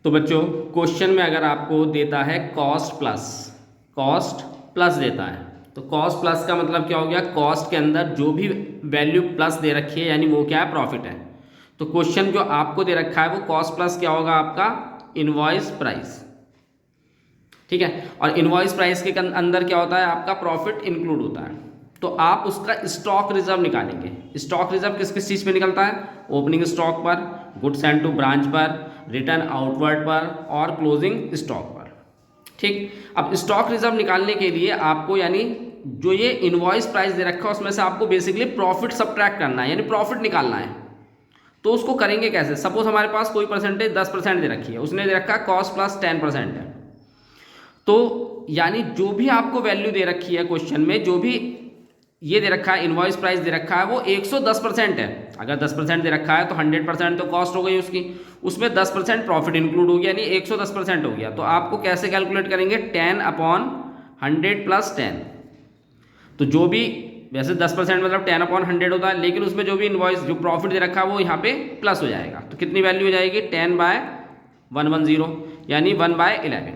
तो बच्चों क्वेश्चन में अगर आपको देता है कॉस्ट प्लस देता है, तो कॉस्ट प्लस का मतलब क्या हो गया, कॉस्ट के अंदर जो भी वैल्यू प्लस दे रखी है यानी वो क्या है, प्रॉफिट है। तो क्वेश्चन जो आपको दे रखा है वो कॉस्ट प्लस क्या होगा, आपका इनवॉइस प्राइस। ठीक है, और इनवॉइस प्राइस के अंदर क्या होता है, आपका प्रॉफिट इंक्लूड होता है। तो आप उसका स्टॉक रिजर्व निकालेंगे। स्टॉक रिजर्व किस किस चीज़ पे निकलता है, ओपनिंग स्टॉक पर, गुड्स सेंट टू ब्रांच पर, रिटर्न आउटवर्ड पर और क्लोजिंग स्टॉक पर। ठीक, अब स्टॉक रिजर्व निकालने के लिए आपको यानी जो ये इनवॉइस प्राइस दे रखा है उसमें से आपको बेसिकली प्रॉफिट सब्ट्रैक्ट करना है, यानी प्रॉफिट निकालना है। तो उसको करेंगे कैसे, सपोज हमारे पास कोई परसेंटेज 10% दे रखी है, उसने दे रखा है कॉस्ट प्लस 10% है। तो यानी जो भी आपको वैल्यू दे रखी है क्वेश्चन में, जो भी ये दे रखा है इनवॉइस प्राइस दे रखा है वो 110% है। अगर 10% दे रखा है तो 100% तो कॉस्ट हो गई उसकी, उसमें 10% प्रॉफिट इंक्लूड हो गया, यानी 110% हो गया। तो आपको कैसे कैलकुलेट करेंगे, 10/100 प्लस 10। तो जो भी, वैसे 10% मतलब 10/100 होता है, लेकिन उसमें जो भी इनवॉइस जो प्रॉफिट दे रखा है वो यहाँ पे प्लस हो जाएगा। तो कितनी वैल्यू हो जाएगी, 10/110 यानी 1/11।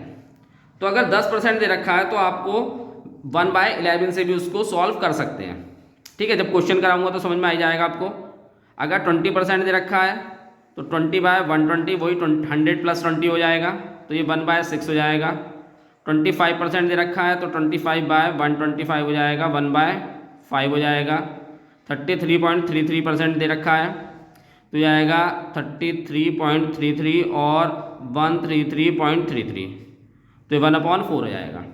तो अगर 10% दे रखा है तो आपको 1/11 से भी उसको सॉल्व कर सकते हैं। ठीक है, जब क्वेश्चन कराऊंगा तो समझ में आ जाएगा आपको। अगर 20% दे रखा है तो 20/120 वही 100 प्लस 20 हो जाएगा, तो ये 1/6 हो जाएगा। 25% दे रखा है तो 25/125 हो जाएगा, 1/5 हो जाएगा। 33.33% दे रखा है तो ये आएगा 33.33 और 133.33, तो 1/4 हो जाएगा।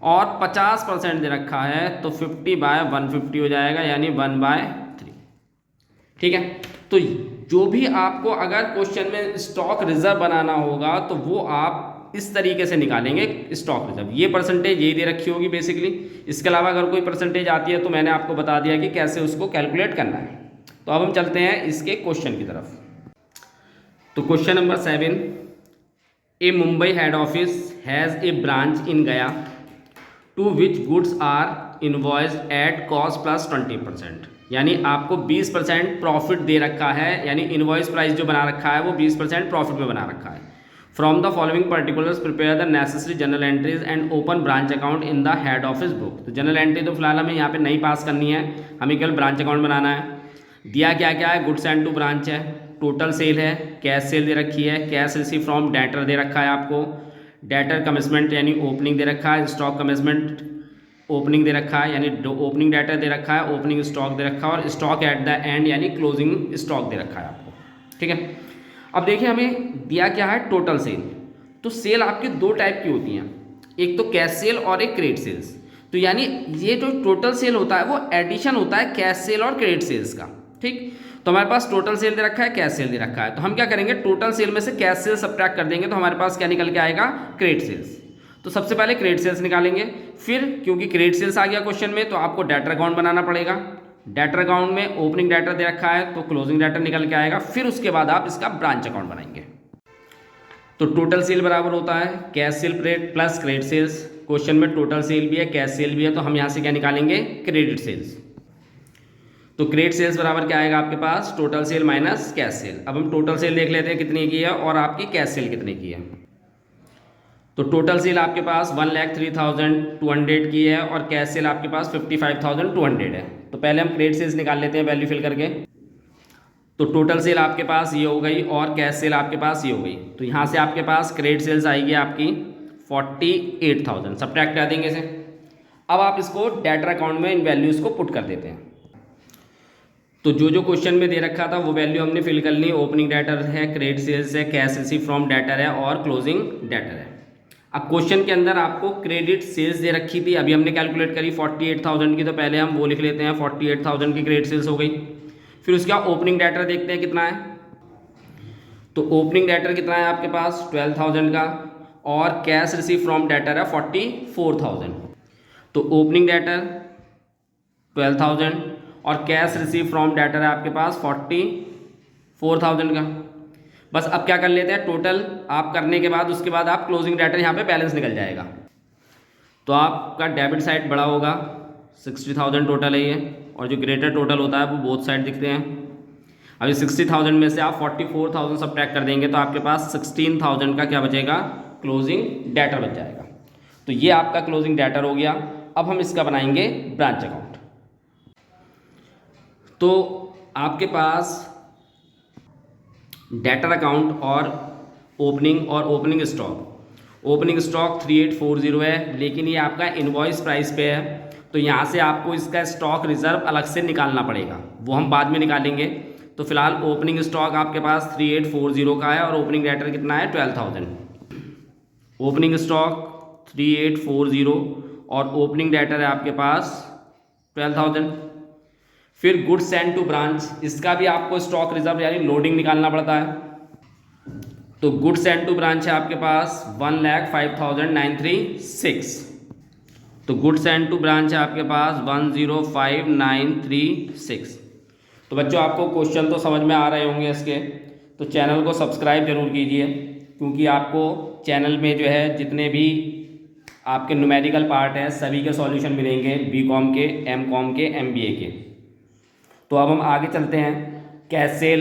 और 50% दे रखा है तो 50/150 हो जाएगा, यानी 1/3। ठीक है, तो जो भी आपको अगर क्वेश्चन में स्टॉक रिजर्व बनाना होगा तो वो आप इस तरीके से निकालेंगे स्टॉक रिजर्व। ये परसेंटेज यही दे रखी होगी बेसिकली। इसके अलावा अगर कोई परसेंटेज आती है तो मैंने आपको बता दिया कि कैसे उसको कैलकुलेट करना है। तो अब हम चलते हैं इसके क्वेश्चन की तरफ। तो question number 7, A Mumbai head office has a branch in Gaya to which goods are invoiced at cost plus 20%। यानी आपको 20% प्रॉफिट दे रखा है, यानी इनवॉइस प्राइस जो बना रखा है वो 20% प्रॉफिट में बना रखा है। From the following particulars prepare the necessary general entries and open branch account in the head office book. तो जनरल एंट्री तो फिलहाल हमें यहाँ पे नहीं पास करनी है, हमें केवल ब्रांच अकाउंट बनाना है। दिया क्या क्या है, गुड्स एंड टू ब्रांच है, टोटल सेल है, कैश सेल दे रखी है, कैश रिसीव फ्रॉम डेटर दे रखा है आपको, डेटर कमिटमेंट यानी ओपनिंग दे रखा है, स्टॉक कमिटमेंट ओपनिंग दे रखा है यानी ओपनिंग डेटर दे रखा है, ओपनिंग स्टॉक दे रखा है, और स्टॉक एट द एंड यानी क्लोजिंग स्टॉक दे रखा है आपको। ठीक है, अब देखिए हमें दिया क्या है, टोटल सेल। तो सेल आपकी दो टाइप की होती हैं, एक तो कैश सेल और एक क्रेडिट सेल्स। तो यानी ये जो टोटल सेल होता है वो एडिशन होता है कैश सेल और क्रेडिट सेल्स का। ठीक, तो हमारे पास टोटल सेल दे रखा है, कैश सेल दे रखा है, तो हम क्या करेंगे, टोटल सेल में से कैश सेल सब्ट्रैक्ट कर देंगे तो हमारे पास क्या निकल के आएगा, क्रेडिट सेल्स। तो सबसे पहले क्रेडिट सेल्स निकालेंगे, फिर क्योंकि क्रेडिट सेल्स आ गया क्वेश्चन में तो आपको डेटर अकाउंट बनाना पड़ेगा। डेटर अकाउंट में ओपनिंग डेटर दे रखा है तो क्लोजिंग डेटर निकल के आएगा, फिर उसके बाद आप इसका ब्रांच अकाउंट बनाएंगे। तो टोटल सेल बराबर होता है cash sale plus credit sales. Question में टोटल सेल भी है, कैश सेल भी है, तो हम यहाँ से क्या निकालेंगे, क्रेडिट सेल्स। तो क्रेडिट सेल्स बराबर क्या आएगा आपके पास, total sale minus cash sale. अब हम टोटल सेल देख लेते हैं कितनी की है और आपकी कैश सेल कितनी की है। तो टोटल सेल आपके पास 1,03,200 की है और कैश सेल आपके पास 55,200 है। तो पहले हम क्रेडिट सेल्स निकाल लेते हैं वैल्यू फिल करके। तो टोटल सेल आपके पास ये हो गई और कैश सेल आपके पास ये हो गई। तो यहाँ से आपके पास क्रेडिट सेल्स आएगी आपकी 48,000, सब्ट्रैक्ट कर देंगे इसे। अब आप इसको डेटर अकाउंट में इन वैल्यूज़ को पुट कर देते हैं। तो जो जो क्वेश्चन में दे रखा था वो वैल्यू हमने फिल कर ली। ओपनिंग डेटर है, क्रेडिट सेल्स है, कैश रिसीव फ्रॉम डेटर है और क्लोजिंग डेटर है। अब क्वेश्चन के अंदर आपको क्रेडिट सेल्स दे रखी थी, अभी हमने कैलकुलेट करी 48,000 की, तो पहले हम वो लिख लेते हैं 48,000 की क्रेडिट सेल्स हो गई। फिर उसका ओपनिंग डेटर देखते हैं कितना है। तो ओपनिंग डेटर कितना है आपके पास 12,000 का और कैश रिसीव फ्रॉम डेटर है 44,000। तो ओपनिंग डेटर 12,000 और कैश रिसीव फ्रॉम डेटर है आपके पास 44,000 का। बस अब क्या कर लेते हैं, टोटल आप करने के बाद उसके बाद आप क्लोजिंग डेटर यहाँ पे बैलेंस निकल जाएगा। तो आपका डेबिट साइड बड़ा होगा, 60,000 टोटल है ये, और जो ग्रेटर टोटल होता है वो बोथ साइड दिखते हैं। अभी 60,000 में से आप 44,000 सब्ट्रैक्ट कर देंगे तो आपके पास 16,000 का क्या बचेगा, क्लोजिंग डेटर बच जाएगा। तो ये आपका क्लोजिंग डेटर हो गया। अब हम इसका बनाएंगे ब्रांच अकाउंट। तो आपके पास डेटर अकाउंट और ओपनिंग स्टॉक 3840 है, लेकिन ये आपका इनवॉइस प्राइस पे है, तो यहाँ से आपको इसका स्टॉक रिजर्व अलग से निकालना पड़ेगा, वो हम बाद में निकालेंगे। तो फिलहाल ओपनिंग स्टॉक आपके पास 3840 का है और ओपनिंग डेटर कितना है 12,000। ओपनिंग स्टॉक 3840 और ओपनिंग डेटर है आपके पास 12,000। फिर गुड्स सेंड टू ब्रांच, इसका भी आपको स्टॉक रिजर्व यानी लोडिंग निकालना पड़ता है। तो गुड्स सेंड टू ब्रांच है आपके पास 1,05,936। तो गुड्स सेंड टू ब्रांच है आपके पास 1,05,936। तो बच्चों आपको क्वेश्चन तो समझ में आ रहे होंगे इसके, तो चैनल को सब्सक्राइब जरूर कीजिए, क्योंकि आपको चैनल में जो है जितने भी आपके न्यूमेरिकल पार्ट हैं सभी के सॉल्यूशन मिलेंगे, बीकॉम के, एमकॉम के, एमबीए के। तो अब हम आगे चलते हैं। कैश सेल,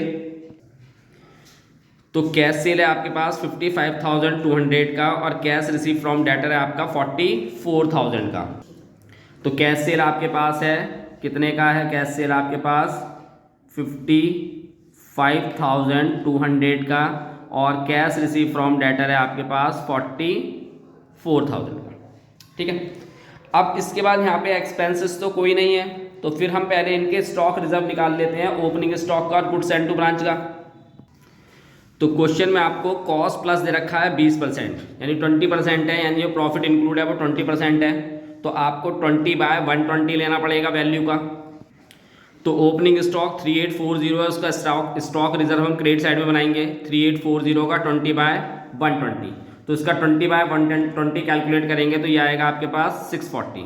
तो कैश सेल है आपके पास 55,200 का और कैश रिसीव फ्रॉम डेटर है आपका 44,000 का। तो कैश सेल आपके पास है कितने का है, कैश सेल आपके पास 55,200 का और कैश रिसीव फ्रॉम डेटर है आपके पास 44,000 का। ठीक है, अब इसके बाद यहाँ पे एक्सपेंसेस तो कोई नहीं है, तो फिर हम पहले इनके स्टॉक रिजर्व निकाल लेते हैं, ओपनिंग स्टॉक का और गुड्स सेंड टू ब्रांच का। तो क्वेश्चन में आपको कॉस्ट प्लस दे रखा है 20%, यानी 20% है, यानी जो प्रॉफिट इंक्लूड है वो 20% है। तो आपको 20/120 लेना पड़ेगा वैल्यू का। तो ओपनिंग स्टॉक 3840 है, उसका स्टॉक रिजर्व हम क्रेडिट साइड में बनाएंगे 3840 का 20/120। तो इसका 20/120 कैलकुलेट करेंगे तो ये आएगा आपके पास 640।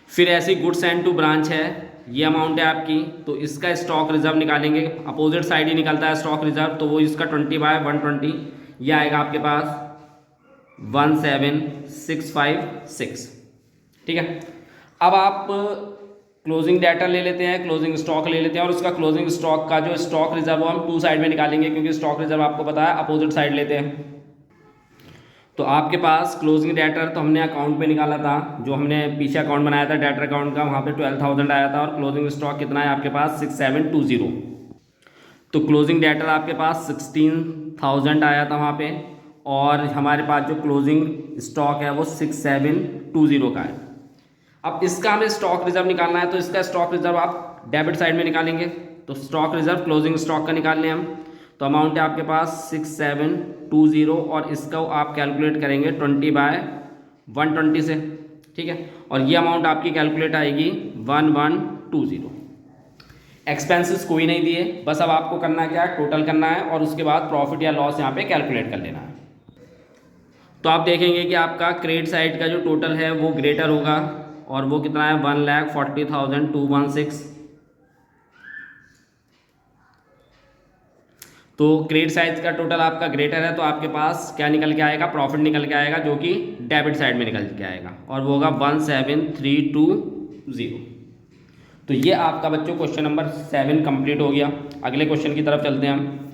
फिर ऐसी गुड्स सेंड टू ब्रांच है, ये अमाउंट है आपकी, तो इसका स्टॉक रिजर्व निकालेंगे, अपोजिट साइड ही निकलता है स्टॉक रिजर्व, तो वो इसका 20/120 ये आएगा आपके पास 17,656। ठीक है, अब आप क्लोजिंग डेटा ले लेते हैं, क्लोजिंग स्टॉक ले लेते हैं और उसका क्लोजिंग स्टॉक का जो स्टॉक रिजर्व वो हम टू साइड में निकालेंगे, क्योंकि स्टॉक रिजर्व आपको पता है अपोजिट साइड लेते हैं। तो आपके पास क्लोजिंग डेटर तो हमने अकाउंट पे निकाला था, जो हमने पीछे अकाउंट बनाया था डेटर अकाउंट का, वहाँ पे 12,000 आया था और क्लोजिंग स्टॉक कितना है आपके पास 6720। तो क्लोजिंग डेटर आपके पास 16,000 आया था वहाँ पे, और हमारे पास जो क्लोजिंग स्टॉक है वो 6720 का है। अब इसका हमें स्टॉक रिजर्व निकालना है, तो इसका स्टॉक रिजर्व आप डेबिट साइड में निकालेंगे। तो स्टॉक रिजर्व क्लोजिंग स्टॉक का निकाल लें हम, तो अमाउंट है आपके पास 6720 और इसका आप कैलकुलेट करेंगे 20/120 से। ठीक है, और ये अमाउंट आपकी कैलकुलेट आएगी 1120। एक्सपेंसेस कोई नहीं दिए, बस अब आपको करना क्या है, टोटल करना है और उसके बाद प्रॉफिट या लॉस यहाँ पे कैलकुलेट कर लेना है। तो आप देखेंगे कि आपका क्रेडिट साइड का जो टोटल है वो ग्रेटर होगा, और वो कितना है 1,40,216। तो क्रेडिट साइड का टोटल आपका ग्रेटर है, तो आपके पास क्या निकल के आएगा, प्रॉफिट निकल के आएगा, जो कि डेबिट साइड में निकल के आएगा, और वो होगा 17,320। तो ये आपका बच्चों क्वेश्चन नंबर 7 कंप्लीट हो गया। अगले क्वेश्चन की तरफ चलते हैं हम।